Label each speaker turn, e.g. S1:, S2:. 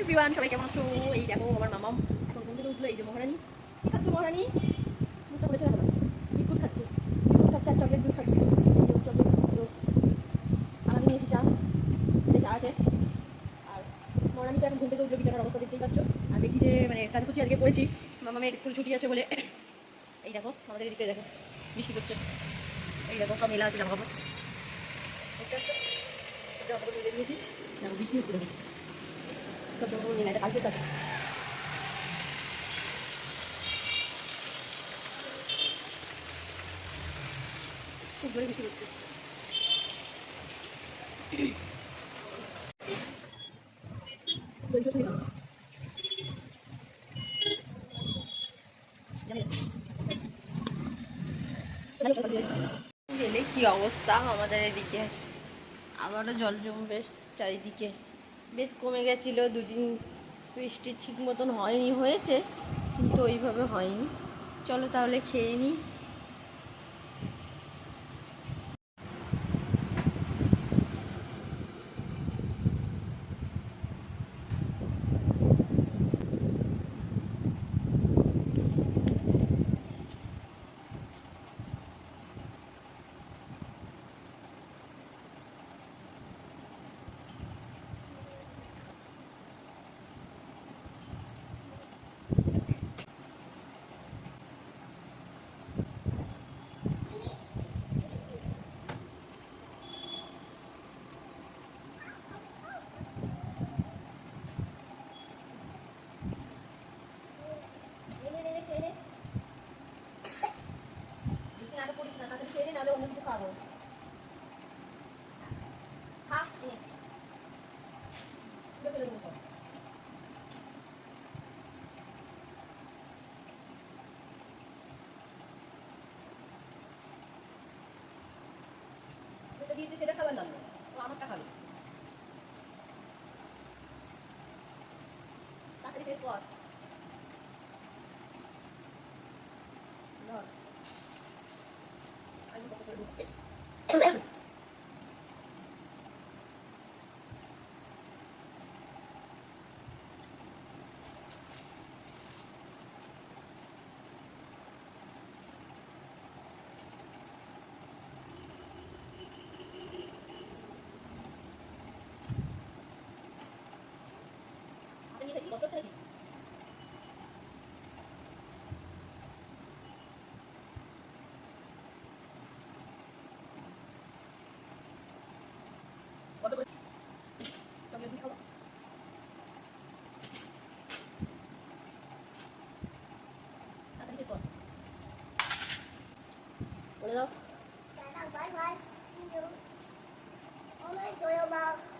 S1: Everyone, সবাই কেমন আছো? এই দেখো আমার মামাম এখন ঘুম থেকে উঠলো। এই যে মহারানী, কি খাচ্ছ মহারানী? মুখটা করেছে দেখো, বিস্কুট খাচ্ছে, বিস্কুট খাচ্ছে আর চকলেট দুধ খাচ্ছে। এই যে চকলেট তো আর আমি নিয়েছি চা, এই চা আছে। আর মহারানী তো এখন ঘুম থেকে উঠলো, বিছানার অবস্থা দেখতেই পাচ্ছ। আর দেখি যে মানে কাজকুচি আজকে করেছি, মামামের স্কুল ছুটি আছে বলে। এই দেখো আমাদের এদিকে দেখো বৃষ্টি করছে। এই দেখো সব মেলা আছে জামা কাপড়, দেখতে পাচ্ছ? জামা কাপড় মেলে দিয়েছি, দেখো বৃষ্টি হচ্ছে দেখো, সব জামা কাপড় মেলা, এটা কালকে কাছে খুব জোরে বৃষ্টি হচ্ছে। গেলে কি অবস্থা আমাদের এদিকে, আবারও জল জমবে চারিদিকে। বেশ কমে গেছিলো দুদিন, বৃষ্টি ঠিক মতন হয়নি, হয়েছে কিন্তু ওইভাবে হয়নি। চলো তাহলে খেয়ে নিই। অন্য কিছু খাবো, খা যেটা দিয়েছে সেটা খাবার না, ও আমারটা খাবে। তাড়াতাড়ি শেষ কর। বলে দাও।
S2: Bye bye. See you. Oh my God,